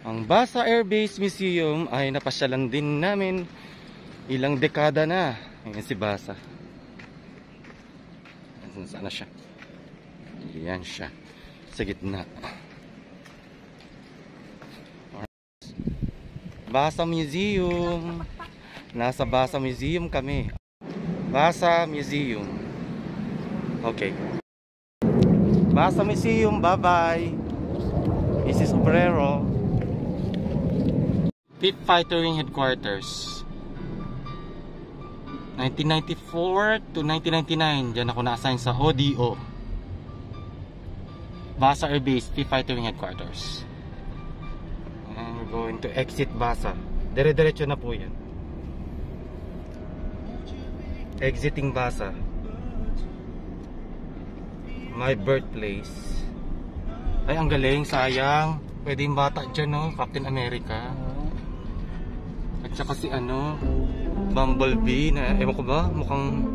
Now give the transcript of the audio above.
Ang Basa Air Base Museum ay napasyalan din namin ilang dekada na. Ayan si Basa. Saan na siya? Ayan siya. Sa gitna. Basa Museum. Nasa Basa Museum kami. Basa Museum. Okay. Basa Museum, bye-bye. This is Obrero. 5th Fighter Wing Headquarters. 1994 to 1999. Diyan ako na-assign sa ODO. Basa Air Base, 5th Fighter Wing Headquarters. And we're going to exit Basa. Dire-diretso na po yan. Exiting Basa. My birthplace. Ay, ang galing, sayang. Pwede yung bata dyan, no? Captain America. At saka si ano, Bumblebee na, ewan ko ba, mukhang